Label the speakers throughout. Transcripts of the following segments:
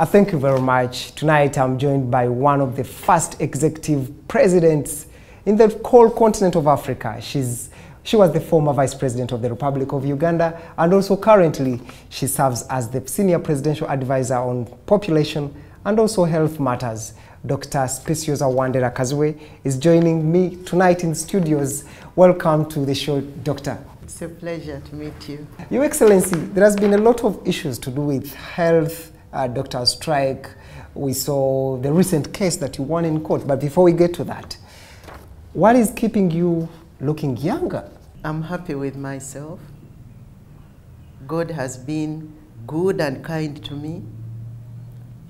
Speaker 1: Thank you very much. Tonight I'm joined by one of the first executive presidents in the whole continent of Africa. She was the former Vice President of the Republic of Uganda, and also currently she serves as the Senior Presidential Advisor on Population and also Health Matters. Dr. Speciosa Wandera Kazwe is joining me tonight in the studios. Welcome to the show, Doctor.
Speaker 2: It's a pleasure to meet you.
Speaker 1: Your Excellency, there has been a lot of issues to do with health, doctor strike. We saw the recent case that you won in court. But before we get to that, what is keeping you looking younger?
Speaker 2: I'm happy with myself. God has been good and kind to me.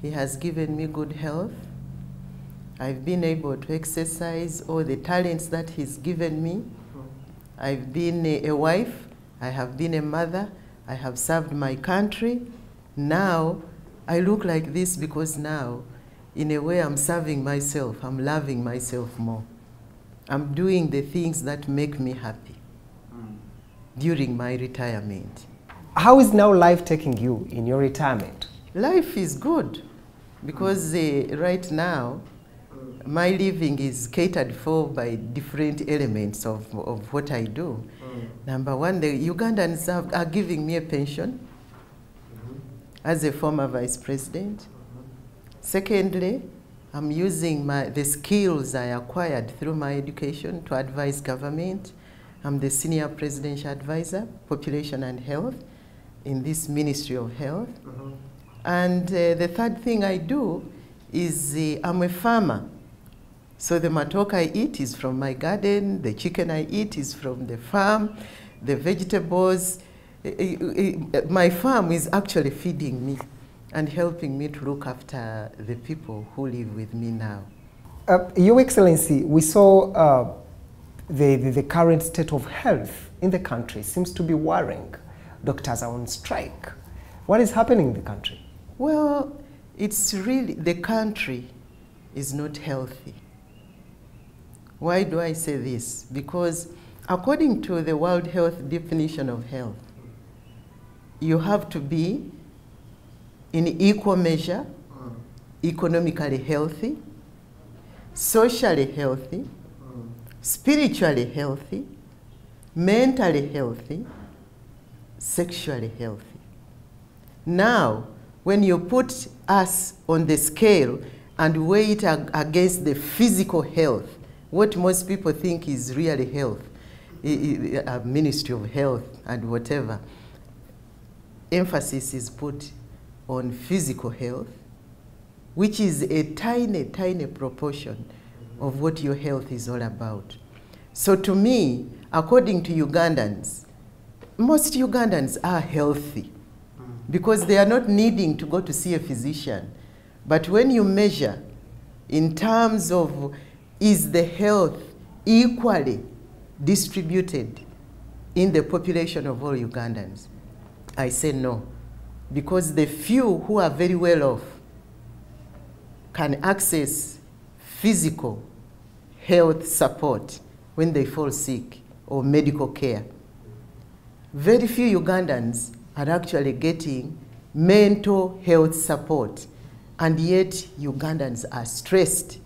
Speaker 2: He has given me good health. I've been able to exercise all the talents that He's given me. I've been a wife. I have been a mother. I have served my country. Now, I look like this because now, in a way, I'm serving myself. I'm loving myself more. I'm doing the things that make me happy during my retirement.
Speaker 1: How is now life taking you in your retirement?
Speaker 2: Life is good because right now, my living is catered for by different elements of what I do. Number one, the Ugandans are giving me a pension as a former Vice President. Secondly, I'm using the skills I acquired through my education to advise government. I'm the Senior Presidential Advisor, Population and Health, in this Ministry of Health. And the third thing I do is I'm a farmer. So the matoke I eat is from my garden, the chicken I eat is from the farm, the vegetables. My farm is actually feeding me and helping me to look after the people who live with me now.
Speaker 1: Your Excellency, we saw the current state of health in the country seems to be worrying. Doctors are on strike. What is happening in the country?
Speaker 2: Well, it's really, the country is not healthy. Why do I say this? Because according to the World Health definition of health, you have to be in equal measure, economically healthy, socially healthy, spiritually healthy, mentally healthy, sexually healthy. Now, when you put us on the scale and weigh it against the physical health, what most people think is really health, a Ministry of Health and whatever, emphasis is put on physical health, which is a tiny, tiny proportion of what your health is all about. So to me, according to Ugandans, most Ugandans are healthy because they are not needing to go to see a physician. But when you measure in terms of is the health equally distributed in the population of all Ugandans, I say no. Because the few who are very well off can access physical health support when they fall sick or medical care. Very few Ugandans are actually getting mental health support, and yet Ugandans are stressed.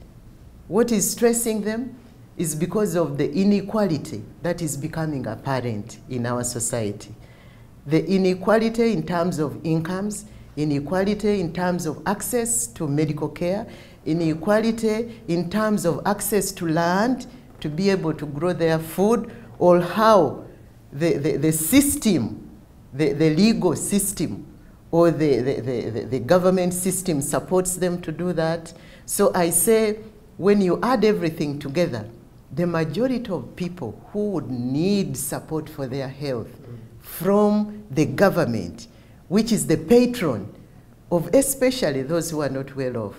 Speaker 2: What is stressing them is because of the inequality that is becoming apparent in our society. The inequality in terms of incomes, inequality in terms of access to medical care, inequality in terms of access to land to be able to grow their food, or how the system, the legal system, or the government system supports them to do that. So I say, when you add everything together, the majority of people who would need support for their health from the government, which is the patron of especially those who are not well off,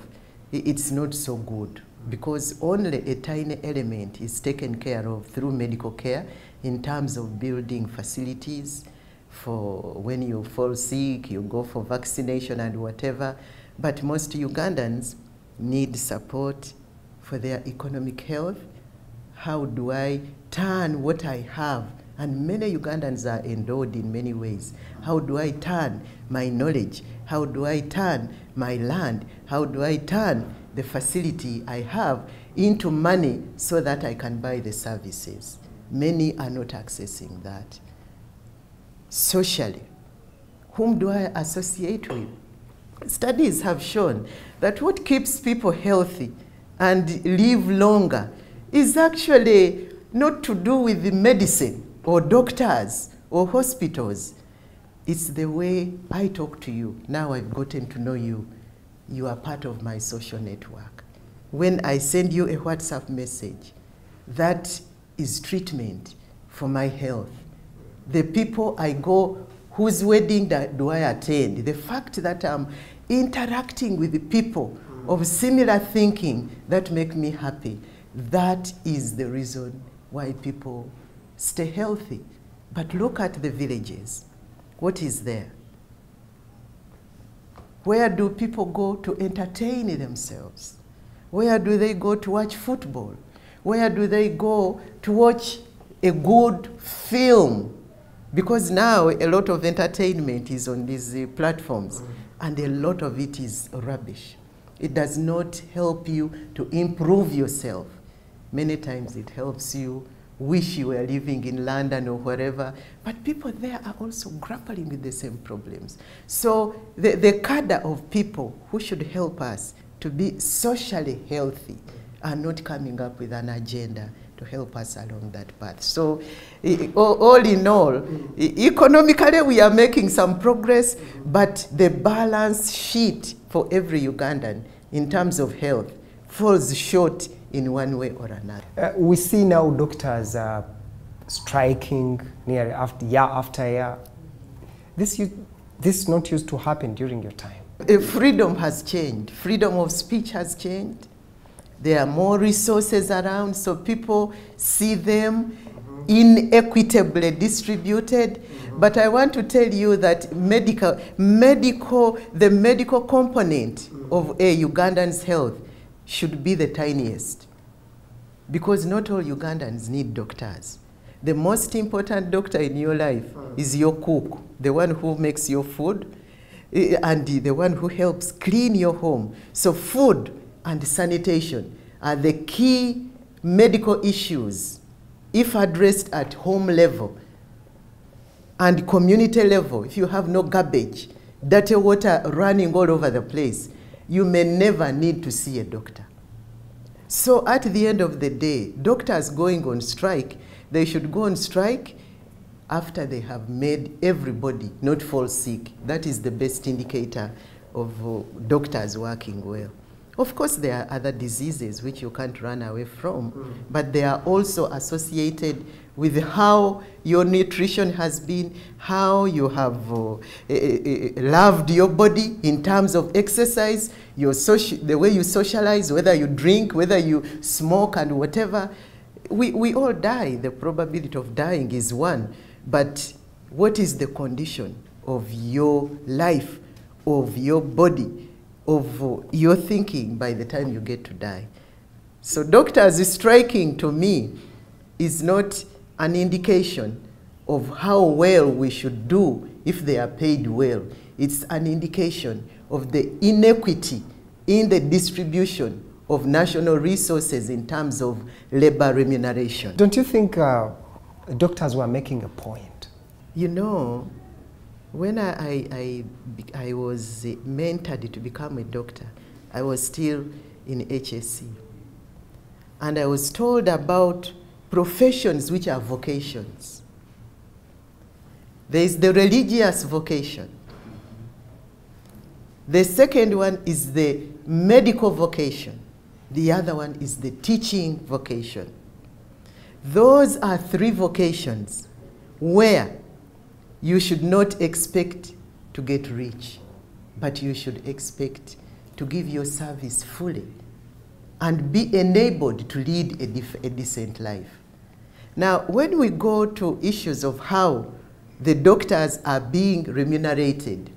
Speaker 2: it's not so good because only a tiny element is taken care of through medical care in terms of building facilities for when you fall sick, you go for vaccination and whatever. But most Ugandans need support for their economic health. How do I turn what I have And many Ugandans are endowed in many ways. How do I turn my knowledge? How do I turn my land? How do I turn the facility I have into money so that I can buy the services? Many are not accessing that. Socially, whom do I associate with? Studies have shown that what keeps people healthy and live longer is actually not to do with the medicine or doctors or hospitals. It's the way I talk to you. Now I've gotten to know you. You are part of my social network. When I send you a WhatsApp message, that is treatment for my health. The people I go, whose wedding do I attend, the fact that I'm interacting with the people of similar thinking that make me happy, that is the reason why people stay healthy. But look at the villages. What is there? Where do people go to entertain themselves? Where do they go to watch football? Where do they go to watch a good film? Because now a lot of entertainment is on these platforms, and a lot of it is rubbish. It does not help you to improve yourself. Many times it helps you wish you were living in London or wherever, but people there are also grappling with the same problems. So the cadre of people who should help us to be socially healthy are not coming up with an agenda to help us along that path. So all in all, economically we are making some progress, but the balance sheet for every Ugandan in terms of health falls short in one way or another.
Speaker 1: We see now doctors striking year after year. This not used to happen during your time.
Speaker 2: Freedom has changed. Freedom of speech has changed. There are more resources around, so people see them inequitably distributed. But I want to tell you that the medical component of a Ugandan's health should be the tiniest, because not all Ugandans need doctors. The most important doctor in your life is your cook, the one who makes your food, and the one who helps clean your home. So food and sanitation are the key medical issues if addressed at home level and community level. If you have no garbage, dirty water running all over the place, you may never need to see a doctor. So at the end of the day, doctors going on strike, they should go on strike after they have made everybody not fall sick. That is the best indicator of doctors working well. Of course, there are other diseases which you can't run away from, but they are also associated with how your nutrition has been, how you have loved your body in terms of exercise, the way you socialize, whether you drink, whether you smoke and whatever. We all die. The probability of dying is one. But what is the condition of your life, of your body, of your thinking by the time you get to die? So doctors striking, to me, is not an indication of how well we should do if they are paid well. It's an indication of the inequity in the distribution of national resources in terms of labor remuneration.
Speaker 1: Don't you think doctors were making a point?
Speaker 2: You know, when I was mentored to become a doctor, I was still in HSC. And I was told about professions which are vocations. There is the religious vocation. The second one is the medical vocation. The other one is the teaching vocation. Those are three vocations where you should not expect to get rich, but you should expect to give your service fully and be enabled to lead a decent life. Now, when we go to issues of how the doctors are being remunerated,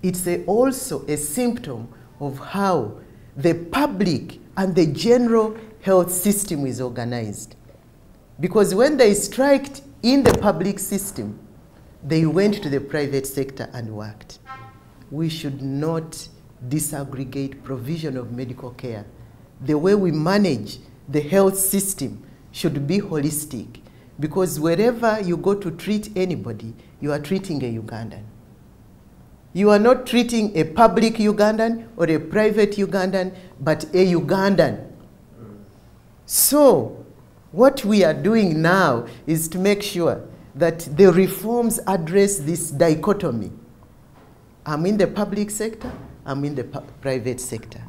Speaker 2: it's also a symptom of how the public and the general health system is organized. Because when they striked in the public system, they went to the private sector and worked. We should not disaggregate provision of medical care. The way we manage the health system should be holistic, because wherever you go to treat anybody, you are treating a Ugandan. You are not treating a public Ugandan or a private Ugandan, but a Ugandan. So, what we are doing now is to make sure that the reforms address this dichotomy. I'm in the public sector, I'm in the private sector.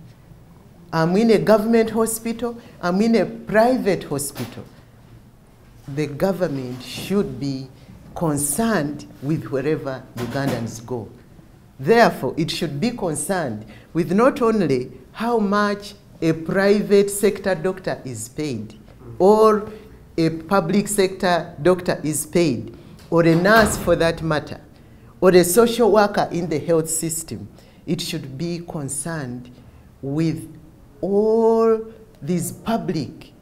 Speaker 2: I'm in a government hospital, I'm in a private hospital. The government should be concerned with wherever Ugandans go. Therefore, it should be concerned with not only how much a private sector doctor is paid, or a public sector doctor is paid, or a nurse for that matter, or a social worker in the health system. It should be concerned with all these public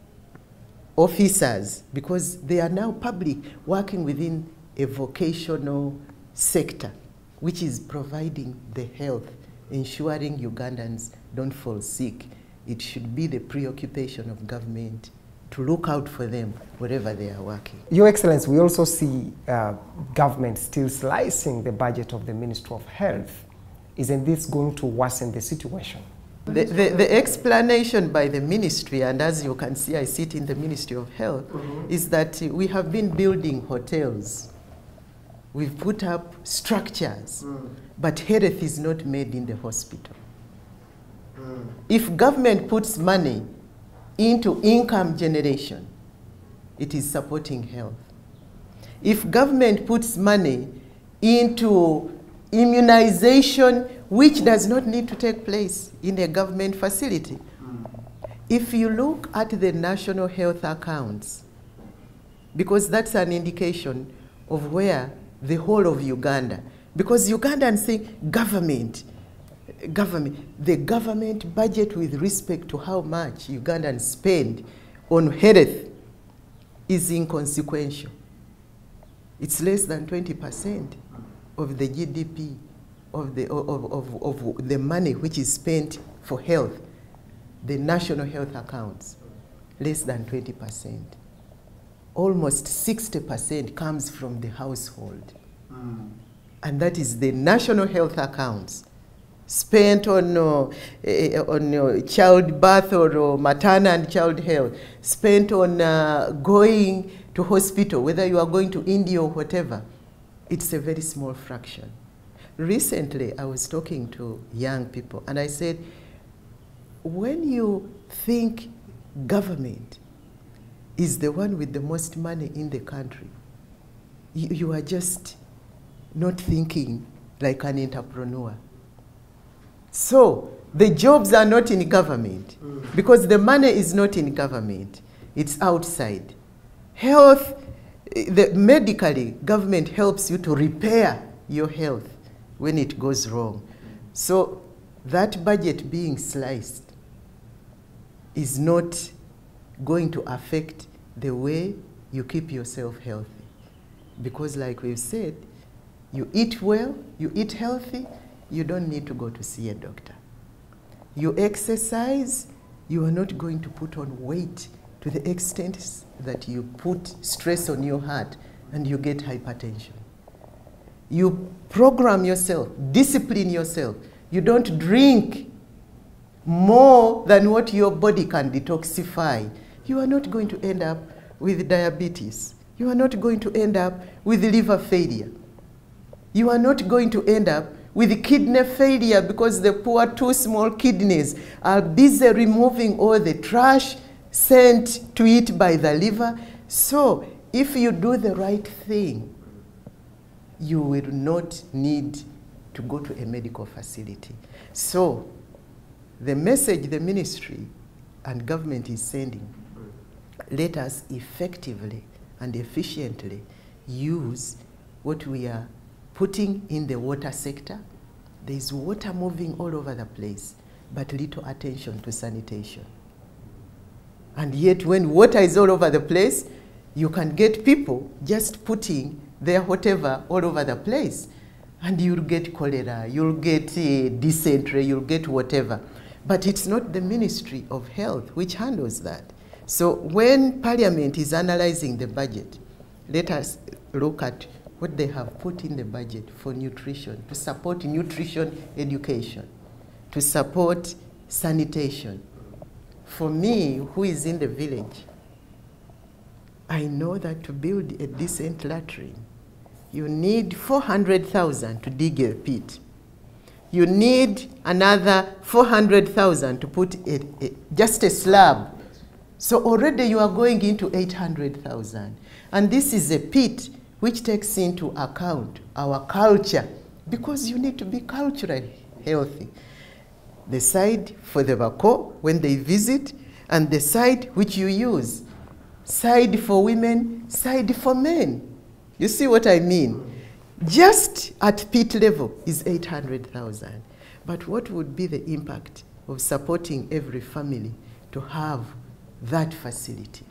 Speaker 2: officers, because they are now public, working within a vocational sector, which is providing the health, ensuring Ugandans don't fall sick. It should be the preoccupation of government to look out for them wherever they are working.
Speaker 1: Your Excellency, we also see government still slicing the budget of the Ministry of Health. Isn't this going to worsen the situation?
Speaker 2: The explanation by the ministry, and as you can see I sit in the Ministry of Health, is that we have been building hotels. We've put up structures, but health is not made in the hospital. If government puts money into income generation, it is supporting health. If government puts money into immunization, which does not need to take place in a government facility. If you look at the national health accounts, because that's an indication of where the whole of Uganda, because Ugandans think government, the government budget with respect to how much Ugandans spend on health is inconsequential. It's less than 20% of the GDP of the money which is spent for health, the national health accounts, less than 20%. Almost 60% comes from the household. And that is the national health accounts spent on childbirth or maternal and child health, spent on going to hospital, whether you are going to India or whatever. It's a very small fraction. Recently, I was talking to young people, and I said, when you think government is the one with the most money in the country, you are just not thinking like an entrepreneur. So, the jobs are not in government, because the money is not in government, it's outside. Health, medically, government helps you to repair your health when it goes wrong. So that budget being sliced is not going to affect the way you keep yourself healthy. Because like we've said, you eat well, you eat healthy, you don't need to go to see a doctor. You exercise, you are not going to put on weight to the extent that you put stress on your heart and you get hypertension. You program yourself, discipline yourself. You don't drink more than what your body can detoxify. You are not going to end up with diabetes. You are not going to end up with liver failure. You are not going to end up with kidney failure, because the poor two small kidneys are busy removing all the trash sent to it by the liver. So if you do the right thing, you will not need to go to a medical facility. So the message the ministry and government is sending, let us effectively and efficiently use what we are putting in the water sector. There is water moving all over the place, but little attention to sanitation. And yet when water is all over the place, You can get people just putting their whatever all over the place, and you'll get cholera, you'll get dysentery, you'll get whatever. But it's not the Ministry of Health which handles that. So when Parliament is analyzing the budget, let us look at what they have put in the budget for nutrition, to support nutrition education, to support sanitation. For me, who is in the village, I know that to build a decent latrine, you need 400,000 to dig a pit. You need another 400,000 to put just a slab. So already you are going into 800,000. And this is a pit which takes into account our culture, because you need to be culturally healthy. The side for the Bako when they visit, and the side which you use. Side for women, side for men. You see what I mean? Just at pit level is 800,000. But what would be the impact of supporting every family to have that facility?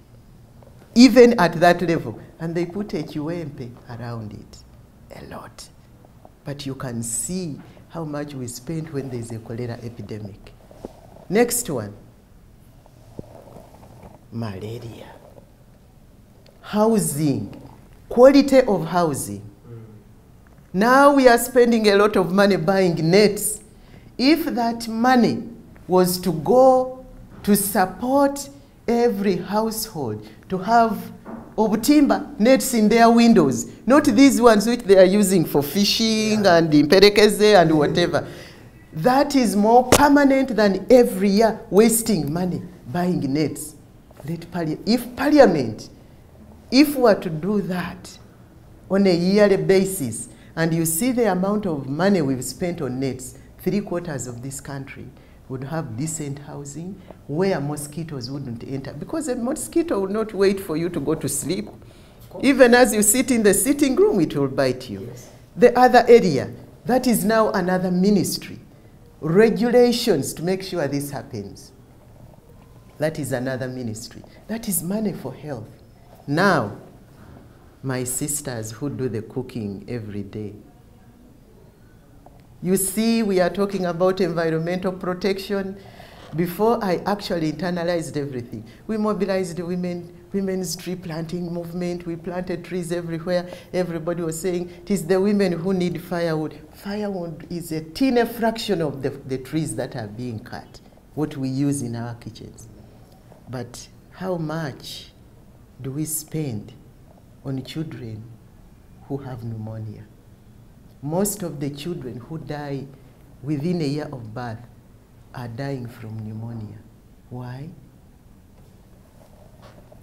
Speaker 2: Even at that level. And they put a Chiwempe around it. A lot. But you can see how much we spend when there's a cholera epidemic. Next one. Malaria. Housing. Quality of housing. Now we are spending a lot of money buying nets. If that money was to go to support every household to have obutimba nets in their windows, not these ones which they are using for fishing and imperekeze and whatever. That is more permanent than every year wasting money buying nets. If Parliament, if we were to do that on a yearly basis, and you see the amount of money we've spent on nets, 3/4 of this country would have decent housing where mosquitoes wouldn't enter. Because a mosquito will not wait for you to go to sleep. Even as you sit in the sitting room, it will bite you. Yes. The other area, that is now another ministry. Regulations to make sure this happens. That is another ministry. That is money for health. Now, my sisters who do the cooking every day. You see, we are talking about environmental protection. Before I actually internalized everything, we mobilized the women's tree planting movement. We planted trees everywhere. Everybody was saying, it is the women who need firewood. Firewood is a teeny fraction of the trees that are being cut, what we use in our kitchens. But how much do we spend on children who have pneumonia? Most of the children who die within a year of birth are dying from pneumonia. Why?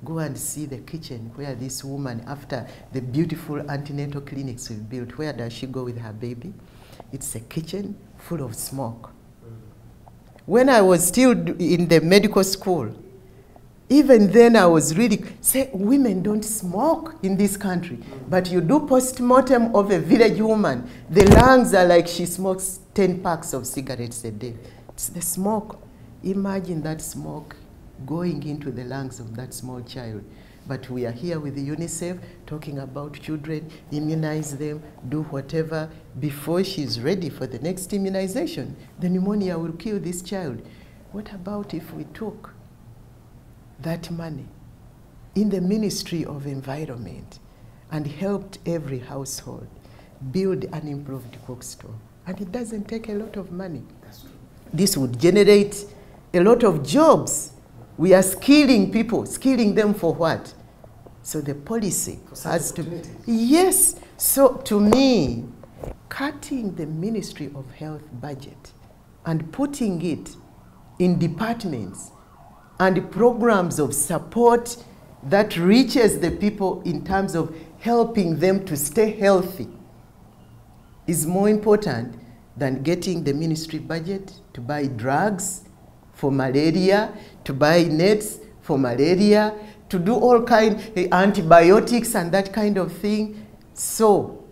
Speaker 2: Go and see the kitchen where this woman, after the beautiful antenatal clinics we've built, where does she go with her baby? It's a kitchen full of smoke. When I was still in the medical school, even then I was really saying, women don't smoke in this country. But you do post-mortem of a village woman, the lungs are like she smokes 10 packs of cigarettes a day. It's the smoke. Imagine that smoke going into the lungs of that small child. But we are here with UNICEF talking about children, immunize them, do whatever. Before she's ready for the next immunization, the pneumonia will kill this child. What about if we took that money in the Ministry of Environment and helped every household build an improved cook stove? And it doesn't take a lot of money. This would generate a lot of jobs. We are skilling people. Skilling them for what? So the policy has to... Yes. So to me, cutting the Ministry of Health budget and putting it in departments and programs of support that reaches the people in terms of helping them to stay healthy is more important than getting the ministry budget to buy drugs for malaria, to buy nets for malaria, to do all kinds of antibiotics and that kind of thing. So,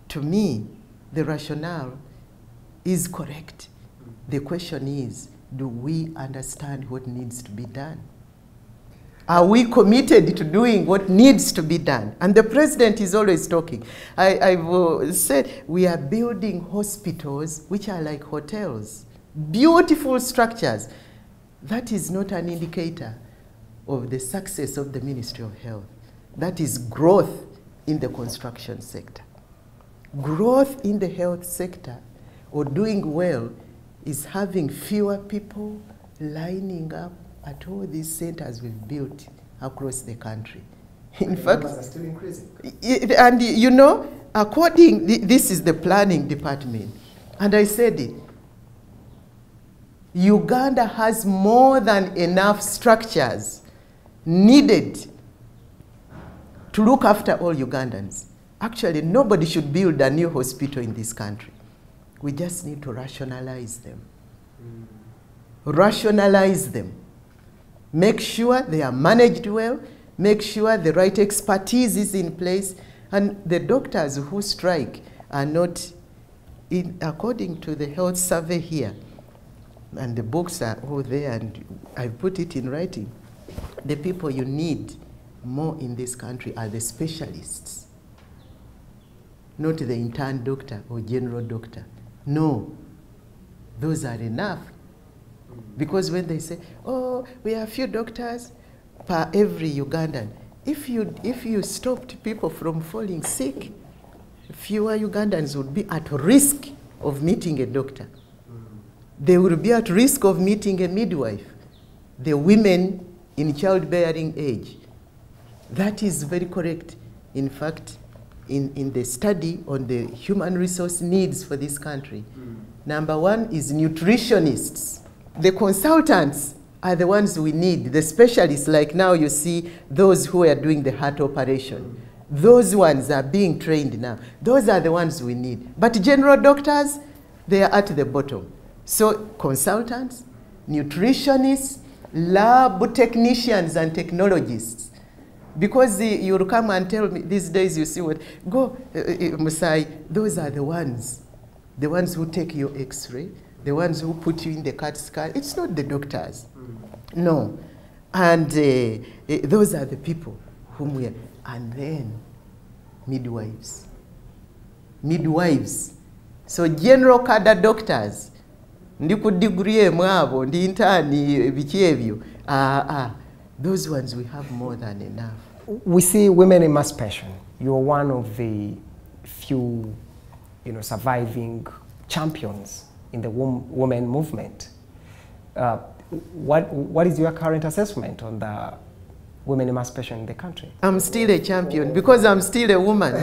Speaker 2: to me, the rationale is correct. The question is, do we understand what needs to be done? Are we committed to doing what needs to be done? And the president is always talking. I've said we are building hospitals which are like hotels, beautiful structures. That is not an indicator of the success of the Ministry of Health. That is growth in the construction sector. Growth in the health sector or doing well is having fewer people lining up at all these centers we've built across the country. In fact,
Speaker 1: numbers are still increasing.
Speaker 2: And you know, this is the planning department, and I said it, Uganda has more than enough structures needed to look after all Ugandans. Actually, nobody should build a new hospital in this country. We just need to rationalize them. Rationalize them. Make sure they are managed well, make sure the right expertise is in place, and the doctors who strike are not, according to the health survey here, and the books are all there, and I put it in writing, the people you need more in this country are the specialists, not the intern doctor or general doctor. No, those are enough. Because when they say, oh, we have few doctors per every Ugandan, if you stopped people from falling sick, fewer Ugandans would be at risk of meeting a doctor. They would be at risk of meeting a midwife, the women in childbearing age. That is very correct. In fact, in the study on the human resource needs for this country, number one is nutritionists. The consultants are the ones we need, the specialists, like now you see those who are doing the heart operation. Those ones are being trained now. Those are the ones we need. But general doctors, they are at the bottom. So consultants, nutritionists, lab technicians and technologists. Because you'll come and tell me, these days you see what, go, Musai, those are the ones who take your x-ray, the ones who put you in the CAT scan. It's not the doctors. No. And those are the people whom we are. And then midwives. Midwives. So general cadre doctors, ndi ku degree mwabo, ndi intani bikiebyo. Those ones we have more than enough.
Speaker 1: We see women emancipation. You're one of the few, surviving champions in the women movement. What is your current assessment on the women emancipation in the country? I'm
Speaker 2: still a champion because I'm still a woman.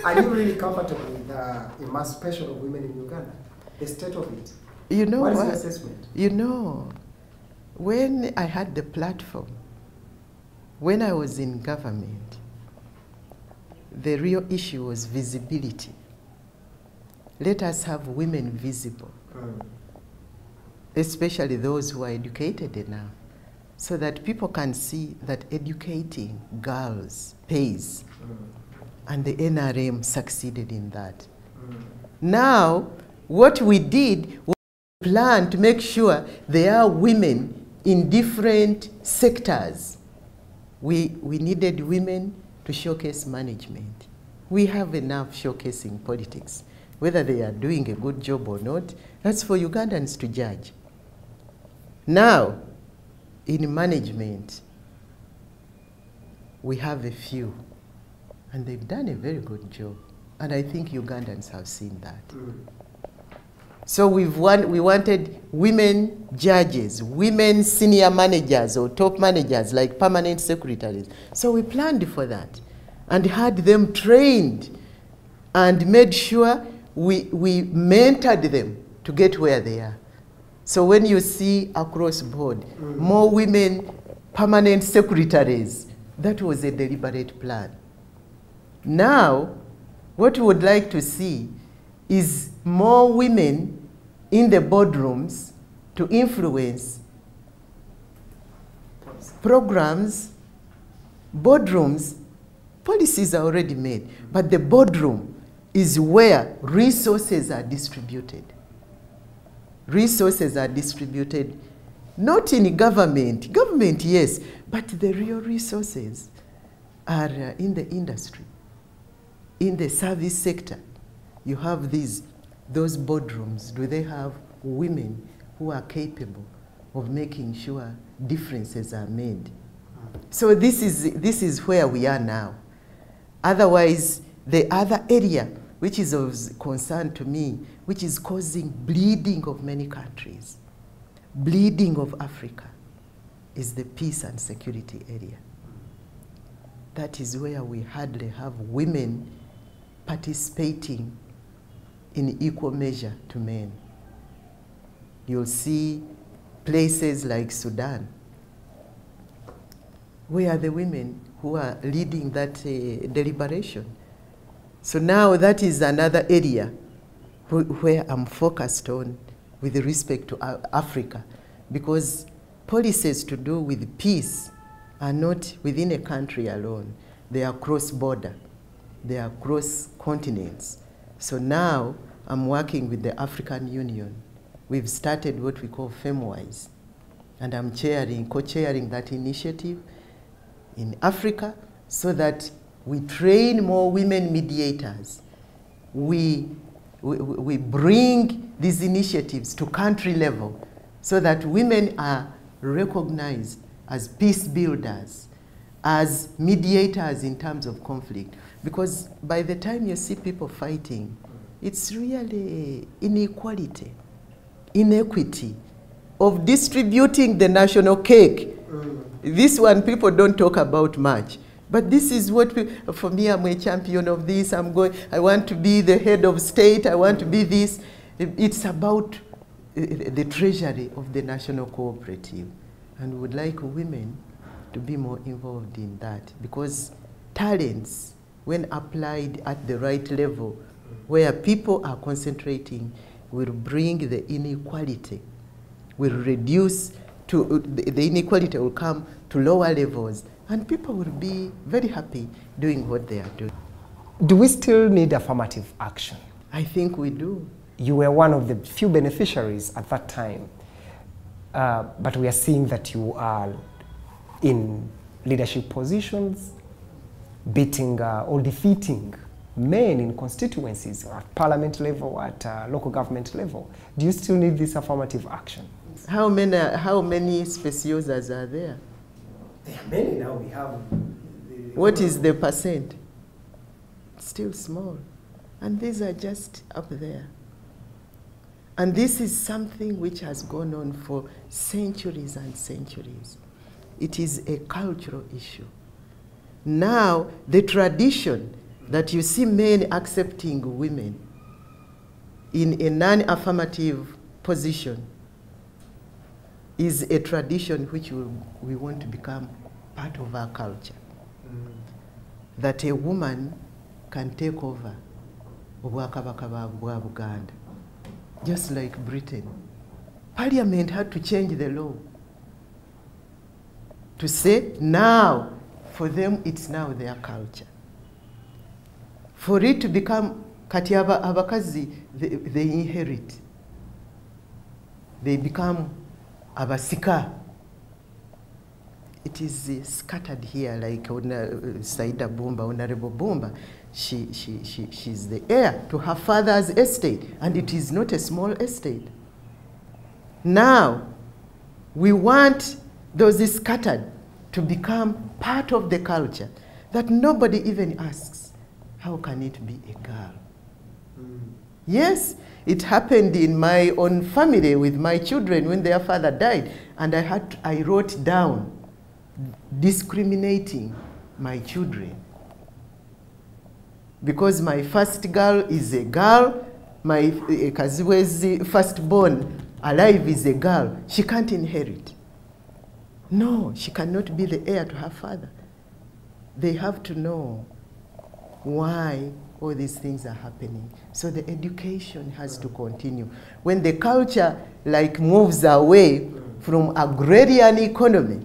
Speaker 1: Are you really comfortable with the emancipation of women in Uganda? The state of it?
Speaker 2: You know
Speaker 1: what is your assessment?
Speaker 2: You know, when I had the platform, when I was in government, the real issue was visibility. Let us have women visible, especially those who are educated enough, so that people can see that educating girls pays. And the NRM succeeded in that. Now, what we did was plan to make sure there are women in different sectors. We needed women to showcase management. We have enough showcasing politics. Whether they are doing a good job or not, that's for Ugandans to judge. Now, in management, we have a few, and they've done a very good job. And I think Ugandans have seen that. So we wanted women judges, women senior managers or top managers like permanent secretaries. So we planned for that and had them trained and made sure we mentored them to get where they are. So when you see across board more women permanent secretaries, that was a deliberate plan. Now, what we would like to see is more women in the boardrooms to influence programs. Boardrooms, policies are already made, but the boardroom is where resources are distributed. Resources are distributed not in government. Government, yes, but the real resources are in the industry, in the service sector. You have those boardrooms. Do they have women who are capable of making sure differences are made? So this is where we are now. Otherwise, the other area which is of concern to me, which is causing bleeding of many countries, bleeding of Africa, is the peace and security area. That is where we hardly have women participating in equal measure to men. You'll see places like Sudan, where the women who are leading that deliberation. So now that is another area where I'm focused on with respect to Africa, because policies to do with peace are not within a country alone. They are cross-border. They are cross continents. So now I'm working with the African Union. We've started what we call FemWise, and I'm co-chairing that initiative in Africa so that we train more women mediators. We bring these initiatives to country level so that women are recognized as peace builders, as mediators in terms of conflict. Because by the time you see people fighting, it's really inequality, inequity of distributing the national cake. This one people don't talk about much. But this is what, for me, I'm a champion of this. I want to be the head of state. I want to be this. It's about the treasury of the national cooperative. And we would like women to be more involved in that, because talents, when applied at the right level, where people are concentrating, will bring the inequality, will reduce to, the inequality will come to lower levels, and people will be very happy doing what they are doing.
Speaker 1: Do we still need affirmative action?
Speaker 2: I think we do.
Speaker 1: You were one of the few beneficiaries at that time, but we are seeing that you are in leadership positions, beating or defeating men in constituencies at parliament level, at local government level. Do you still need this affirmative action?
Speaker 2: How many speciosas are there?
Speaker 1: There are many now. We have.
Speaker 2: What is the percent? Still small. And these are just up there. And this is something which has gone on for centuries and centuries. It is a cultural issue. Now, the tradition that you see men accepting women in a non-affirmative position is a tradition which we want to become part of our culture. That a woman can take over Kabaka bwa Uganda, just like Britain. Parliament had to change the law to say now, for them it's now their culture. For it to become kati abakazi, they inherit. They become abasika. It is scattered here, like Saida Bumba, Honorable Bumba. She's the heir to her father's estate, and it is not a small estate. Now, we want those scattered to become part of the culture, that nobody even asks, how can it be a girl? Yes, it happened in my own family with my children when their father died, and I wrote down discriminating my children. Because my first girl is a girl, my Kaziwe's firstborn alive is a girl, she can't inherit. No, she cannot be the heir to her father. They have to know why all these things are happening. So the education has to continue. When the culture moves away from agrarian economy,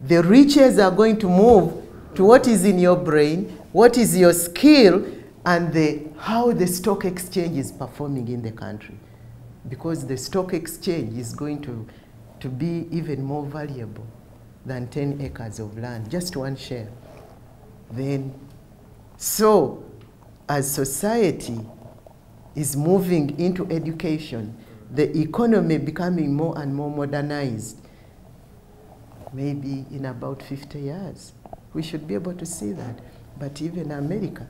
Speaker 2: the riches are going to move to what is in your brain, what is your skill, and how the stock exchange is performing in the country. Because the stock exchange is going to to be even more valuable than 10 acres of land, just one share. Then, so as society is moving into education, the economy becoming more and more modernized, maybe in about 50 years, we should be able to see that. But even America,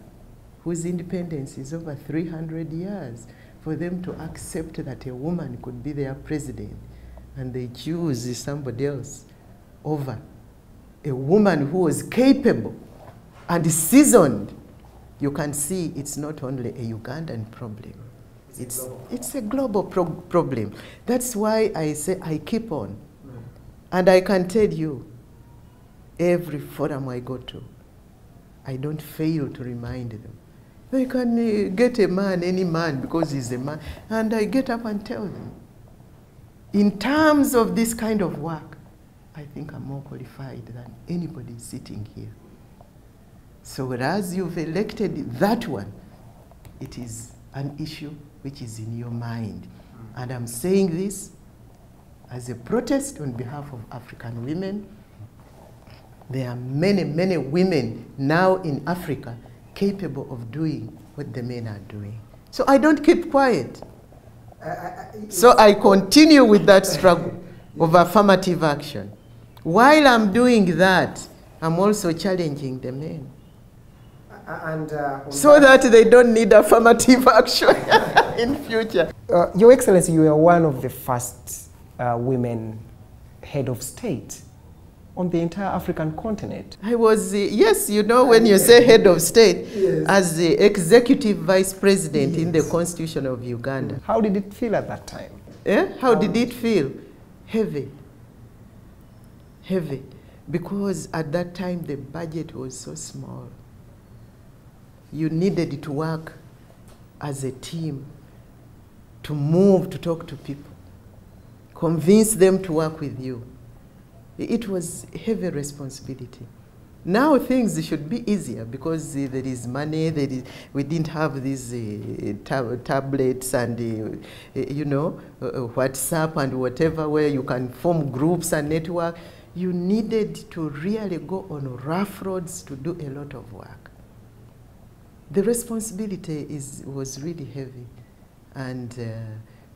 Speaker 2: whose independence is over 300 years, for them to accept that a woman could be their president, and they choose somebody else over a woman who was capable and seasoned, you can see it's not only a Ugandan problem. It's a global problem. That's why I say I keep on. And I can tell you, every forum I go to, I don't fail to remind them. They can get a man, any man, because he's a man. And I get up and tell them, in terms of this kind of work, I think I'm more qualified than anybody sitting here. So whereas you've elected that one, it is an issue which is in your mind. And I'm saying this as a protest on behalf of African women. There are many, many women now in Africa capable of doing what the men are doing. So I don't keep quiet. So I continue with that struggle of affirmative action. While I'm doing that, I'm also challenging the men. So that they don't need affirmative action in future.
Speaker 1: Your Excellency, you were one of the first women head of state on the entire African continent.
Speaker 2: I was, yes, you know, when you say head of state, yes, as the executive vice president, yes, in the Constitution of Uganda.
Speaker 1: How did it feel at that time?
Speaker 2: How did it feel? Heavy. Heavy. Because at that time the budget was so small. You needed to work as a team, to move, to talk to people, convince them to work with you. It was a heavy responsibility. Now things should be easier because there is money, we didn't have these tablets and, you know, WhatsApp and whatever, where you can form groups and network. You needed to really go on rough roads to do a lot of work. The responsibility was really heavy. And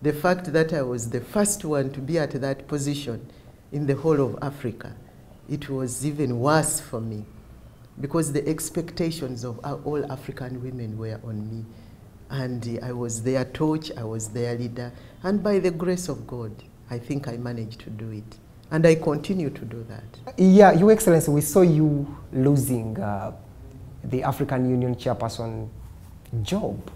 Speaker 2: the fact that I was the first one to be at that position in the whole of Africa, it was even worse for me because the expectations of all African women were on me. And I was their torch, I was their leader. And by the grace of God, I think I managed to do it. And I continue to do that.
Speaker 1: Yeah, Your Excellency, we saw you losing the African Union chairperson job.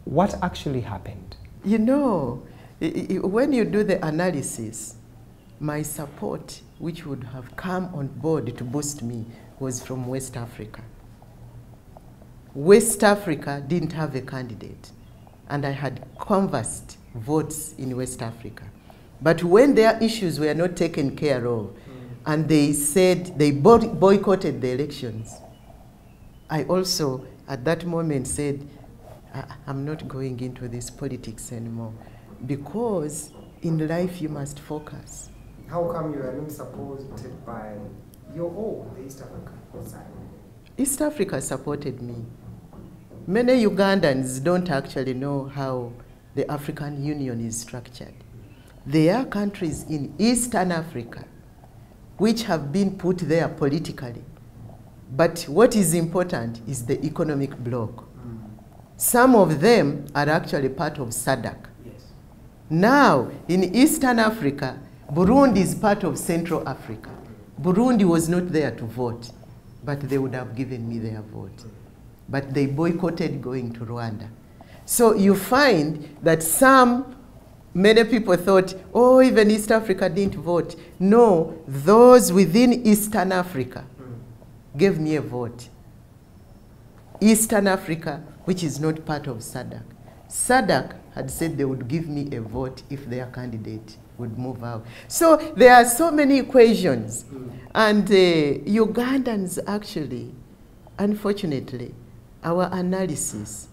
Speaker 1: What actually happened?
Speaker 2: You know, when you do the analysis, my support, which would have come on board to boost me, was from West Africa. West Africa didn't have a candidate, and I had canvassed votes in West Africa. But when their issues were not taken care of, and they said they boycotted the elections, I also, at that moment, said, I'm not going into this politics anymore, because in life you must focus.
Speaker 1: How come you are not supported by your own, the East African side?
Speaker 2: East Africa supported me. Many Ugandans don't actually know how the African Union is structured. There are countries in Eastern Africa which have been put there politically. But what is important is the economic bloc. Some of them are actually part of SADC. Yes. Now, in Eastern Africa, Burundi is part of Central Africa. Burundi was not there to vote, but they would have given me their vote. But they boycotted going to Rwanda. So you find that many people thought, oh, even East Africa didn't vote. No, those within Eastern Africa gave me a vote. Eastern Africa, which is not part of SADC. SADC had said they would give me a vote if their candidate would move out. So there are so many equations. And Ugandans actually, unfortunately, our analysis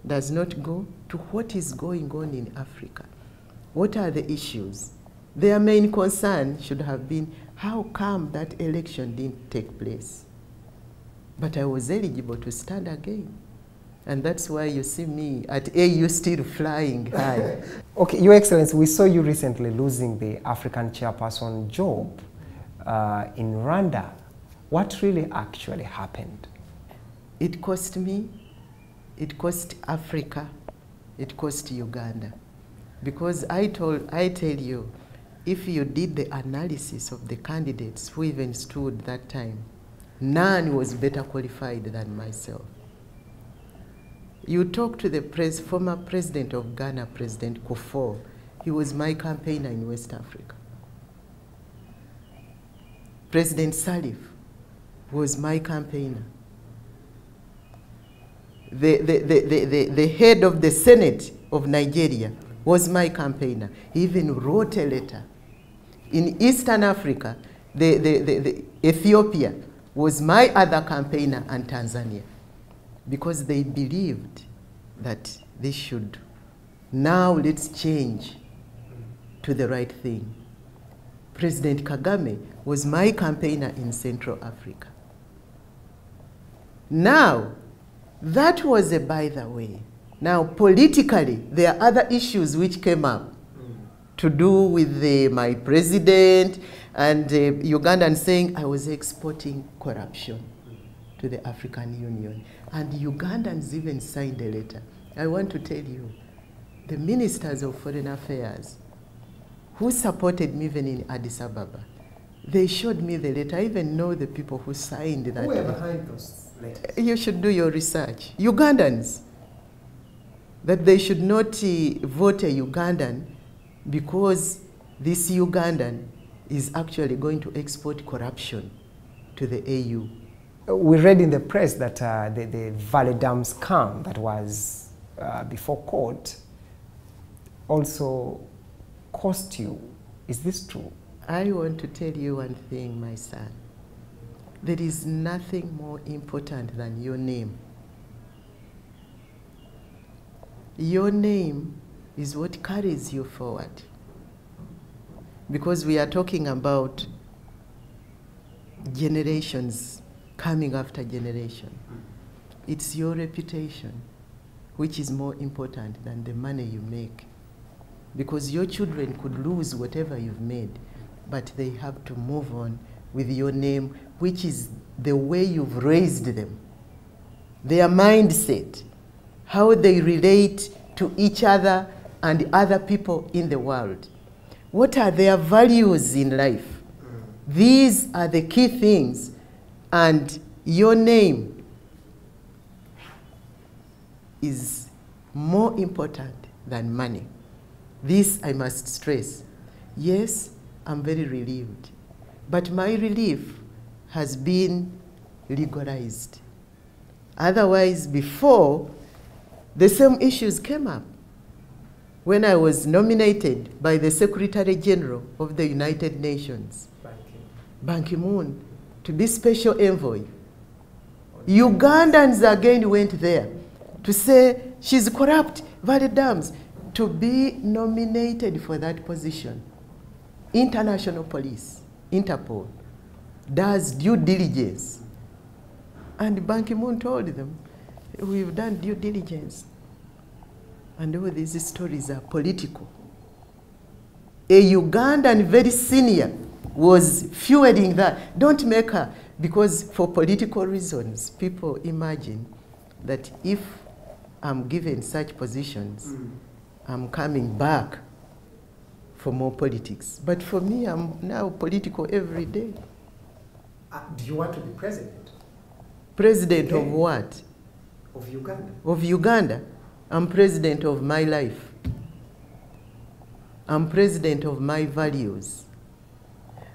Speaker 2: does not go to what is going on in Africa. What are the issues? Their main concern should have been, how come that election didn't take place? But I was eligible to stand again. And that's why you see me at AU still flying high.
Speaker 1: Okay, Your Excellency, we saw you recently losing the African chairperson job in Rwanda. What really actually happened?
Speaker 2: It cost me, it cost Africa, it cost Uganda. Because I tell you, if you did the analysis of the candidates who even stood that time, none was better qualified than myself. You talk to the former president of Ghana, President Kufuor. He was my campaigner in West Africa. President Salif was my campaigner. The head of the Senate of Nigeria was my campaigner. He even wrote a letter. In Eastern Africa, Ethiopia was my other campaigner, and Tanzania, because they believed that they should, now let's change to the right thing. President Kagame was my campaigner in Central Africa. Now, that was a by the way. Now, politically, there are other issues which came up to do with my president and Ugandans saying I was exporting corruption to the African Union. And Ugandans even signed a letter. I want to tell you, the ministers of foreign affairs who supported me even in Addis Ababa, they showed me the letter. I even know the people who signed that.
Speaker 1: Who were behind those letters?
Speaker 2: You should do your research. Ugandans. That they should not vote a Ugandan because this Ugandan is actually going to export corruption to the AU.
Speaker 1: We read in the press that the Valley Dam scam that was before court also cost you. Is this true?
Speaker 2: I want to tell you one thing, my son. There is nothing more important than your name. Your name is what carries you forward. Because we are talking about generations coming after generation. It's your reputation which is more important than the money you make. Because your children could lose whatever you've made, but they have to move on with your name, which is the way you've raised them. Their mindset, how they relate to each other and other people in the world. What are their values in life? These are the key things. And your name is more important than money. This I must stress. Yes, I'm very relieved. But my relief has been legalized. Otherwise, before, the same issues came up. When I was nominated by the Secretary General of the United Nations, Ban Ki-moon, to be special envoy, Ugandans again went there to say she's corrupt, Valley Dams, to be nominated for that position. International police, Interpol, does due diligence. And Ban Ki-moon told them, we've done due diligence. And all these stories are political. A Ugandan very senior was fueling that. Don't make her, because for political reasons, people imagine that if I'm given such positions, I'm coming back for more politics. But for me, I'm now political every day.
Speaker 1: Do you want to be president?
Speaker 2: President of what?
Speaker 1: Of Uganda.
Speaker 2: Of Uganda. I'm president of my life. I'm president of my values.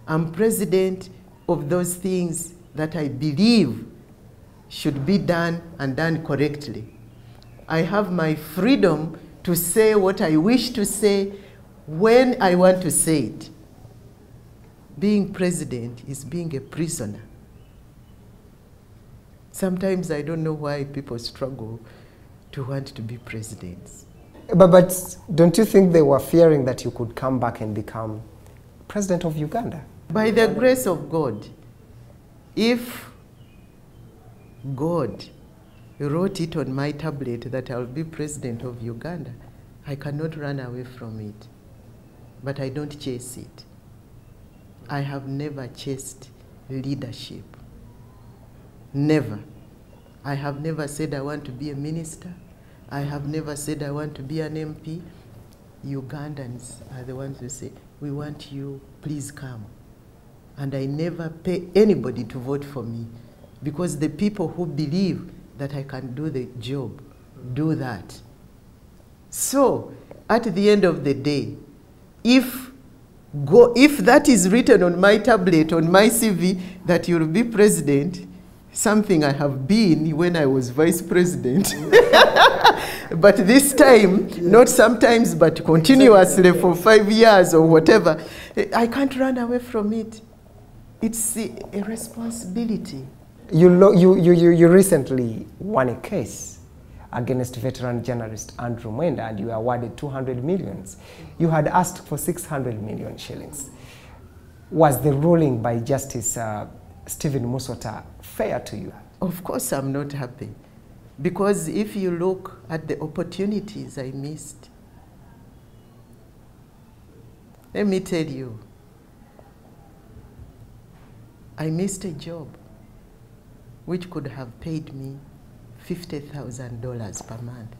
Speaker 2: I'm president of those things that I believe should be done and done correctly. I have my freedom to say what I wish to say when I want to say it. Being president is being a prisoner. Sometimes I don't know why people struggle to want to be presidents.
Speaker 1: But don't you think they were fearing that you could come back and become president of Uganda?
Speaker 2: By the grace of God, if God wrote it on my tablet that I'll be president of Uganda, I cannot run away from it. But I don't chase it. I have never chased leadership. Never. I have never said I want to be a minister. I have never said I want to be an MP. Ugandans are the ones who say, we want you, please come. And I never pay anybody to vote for me, because the people who believe that I can do the job do that. So, at the end of the day, if that is written on my tablet, on my CV, that you'll be president, something I have been when I was vice president, but this time, not sometimes, but continuously for 5 years or whatever, I can't run away from it. It's a responsibility. You recently won a case against veteran journalist Andrew Mwenda, and you were awarded 200 million. You had asked for 600 million shillings. Was the ruling by Justice Stephen Musota fair to you? Of course I'm not happy, because if you look at the opportunities I missed, let me tell you, I missed a job which could have paid me $50,000 per month,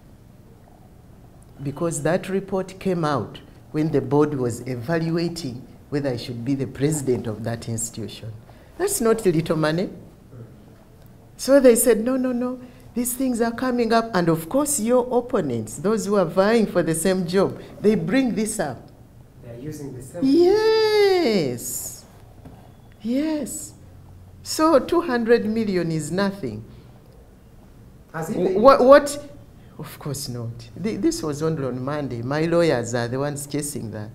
Speaker 2: because that report came out when the board was evaluating whether I should be the president of that institution. That's not little money. So they said, no, no, no, these things are coming up. And of course, your opponents, those who are vying for the same job, they bring this up. They're using the same. Yes. Yes. So 200 million is nothing. What? Of course not. This was only on Monday. My lawyers are the ones chasing that.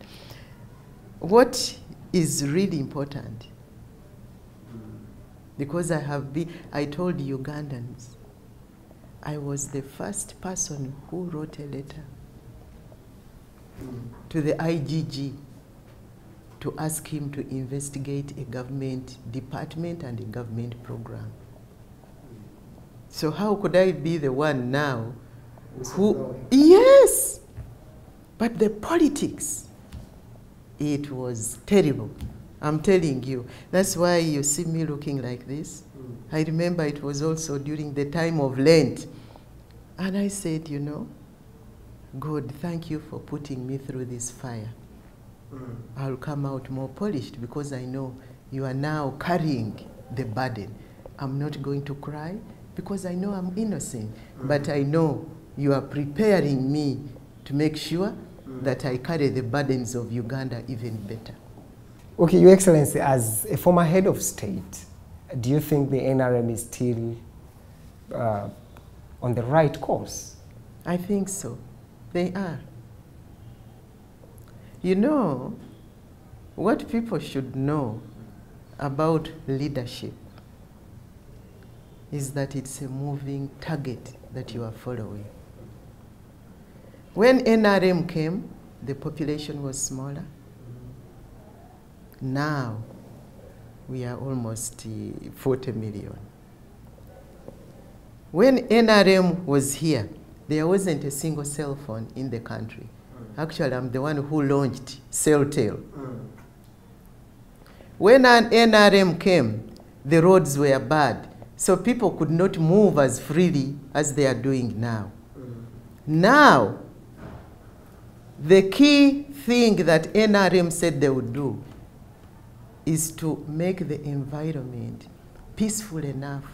Speaker 2: What is really important, because I told Ugandans, I was the first person who wrote a letter to the IGG to ask him to investigate a government department and a government program. So how could I be the one now who, yes, but the politics, it was terrible. I'm telling you. That's why you see me looking like this. I remember it was also during the time of Lent. And I said, you know, God, thank you for putting me through this fire. I'll come out more polished, because I know you are now carrying the burden. I'm not going to cry, because I know I'm innocent. But I know you are preparing me to make sure that I carry the burdens of Uganda even better.
Speaker 1: Okay, Your Excellency, as a former head of state, do you think the NRM is still on the right course?
Speaker 2: I think so. They are. You know, what people should know about leadership is that it's a moving target that you are following. When NRM came, the population was smaller. Now, we are almost 40 million. When NRM was here, there wasn't a single cell phone in the country. Actually, I'm the one who launched Celltel. When an NRM came, the roads were bad, so people could not move as freely as they are doing now. Now, the key thing that NRM said they would do is to make the environment peaceful enough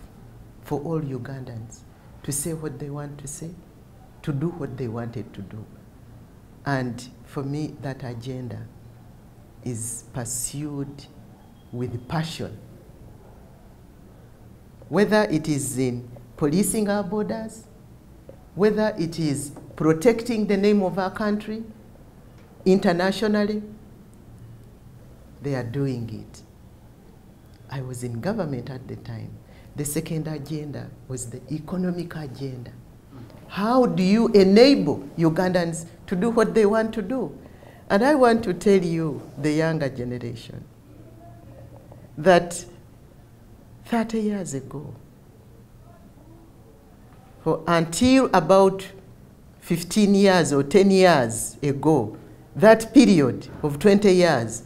Speaker 2: for all Ugandans to say what they want to say, to do what they wanted to do. And for me, that agenda is pursued with passion. Whether it is in policing our borders, whether it is protecting the name of our country internationally, they are doing it. I was in government at the time. The second agenda was the economic agenda. how do you enable Ugandans to do what they want to do? And I want to tell you, the younger generation, that 30 years ago, until about 15 years or 10 years ago, that period of 20 years,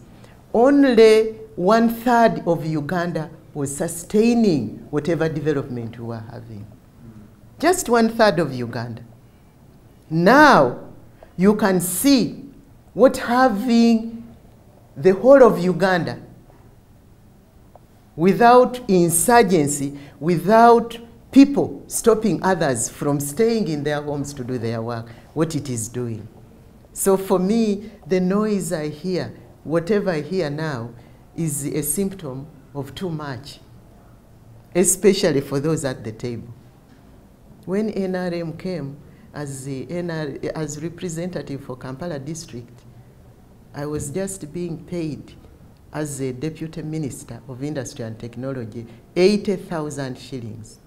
Speaker 2: only 1/3 of Uganda was sustaining whatever development we were having. Just 1/3 of Uganda. Now, you can see what having the whole of Uganda without insurgency, without people stopping others from staying in their homes to do their work, what it is doing. So for me, the noise I hear, whatever I hear now, is a symptom of too much, especially for those at the table. When NRM came as representative for Kampala district, I was just being paid as a deputy minister of industry and technology, 80,000 shillings.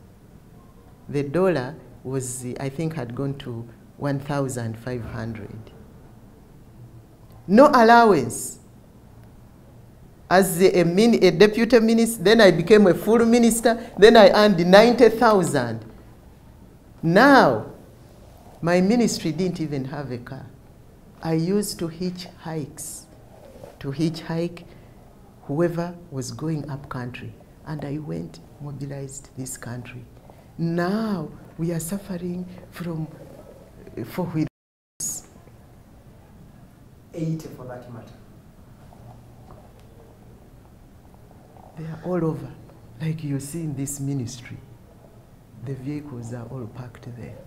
Speaker 2: The dollar was, I think, had gone to 1,500. No allowance. As a deputy minister, then I became a full minister, then I earned 90,000. Now, my ministry didn't even have a car. I used to hitchhike whoever was going up country, and I went, mobilized this country. Now, we are suffering from
Speaker 1: 80 for that matter.
Speaker 2: They are all over. Like you see in this ministry, the vehicles are all parked there.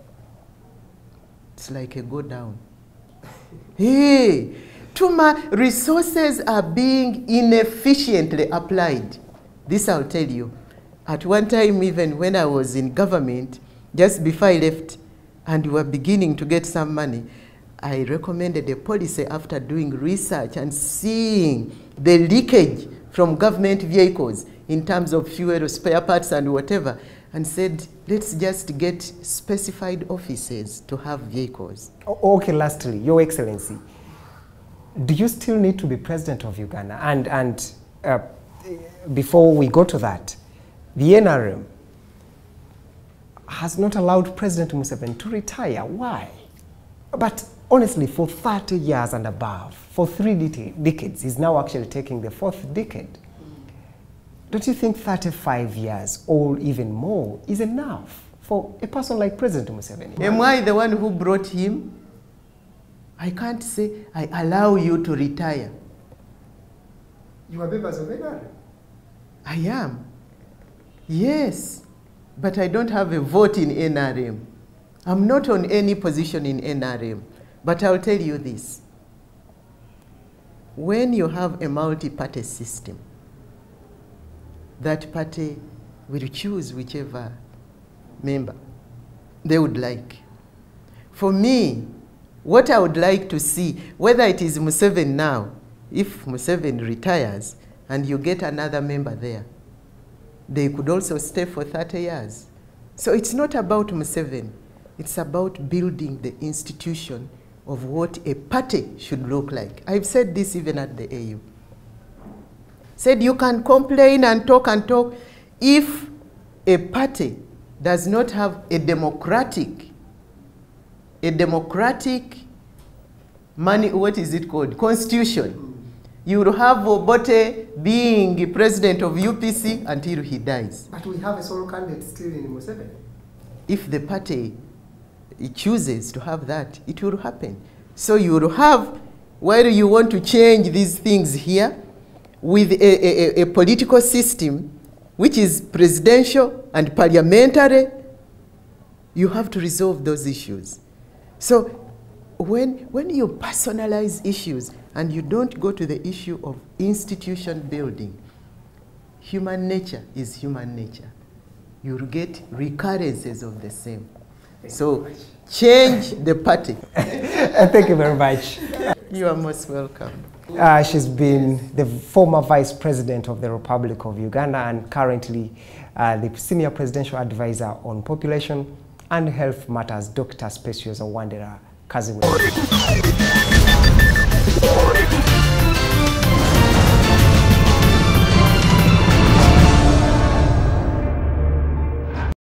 Speaker 2: It's like a go down. Hey, too much resources are being inefficiently applied. This I'll tell you. At one time, even when I was in government, just before I left, and we were beginning to get some money, I recommended a policy after doing research and seeing the leakage from government vehicles in terms of fuel, spare parts, and whatever, and said, let's just get specified offices to have vehicles.
Speaker 1: Okay, lastly, Your Excellency, do you still need to be president of Uganda? And before we go to that, the NRM has not allowed President Museveni to retire. Why? But honestly, for 30 years and above, for 3 decades, he's now actually taking the 4th decade. Don't you think 35 years or even more is enough for a person like President Museveni?
Speaker 2: Am I the one who brought him? I can't say, I allow you to retire.
Speaker 1: You are members of NRM?
Speaker 2: I am. Yes, but I don't have a vote in NRM. I'm not on any position in NRM. But I'll tell you this. When you have a multi-party system, that party will choose whichever member they would like. For me, what I would like to see, whether it is Museveni now, if Museveni retires and you get another member there, they could also stay for 30 years. So it's not about Museveni. It's about building the institution of what a party should look like. I've said this even at the AU. Said you can complain and talk if a party does not have a democratic what is it called? Constitution. You will have Obote being president of UPC until he dies.
Speaker 1: But we have a solo candidate still in Museveni.
Speaker 2: If the party chooses to have that, it will happen. So you will have, while you want to change these things here, with a political system which is presidential and parliamentary, you have to resolve those issues. So when you personalize issues and you don't go to the issue of institution building, human nature is human nature. You'll get recurrences of the same. So change the party.
Speaker 1: Thank you very much.
Speaker 2: You are most welcome.
Speaker 1: She's been the former Vice President of the Republic of Uganda and currently the Senior Presidential Advisor on Population and Health Matters, Dr. Speciosa Wandera Kaziwe.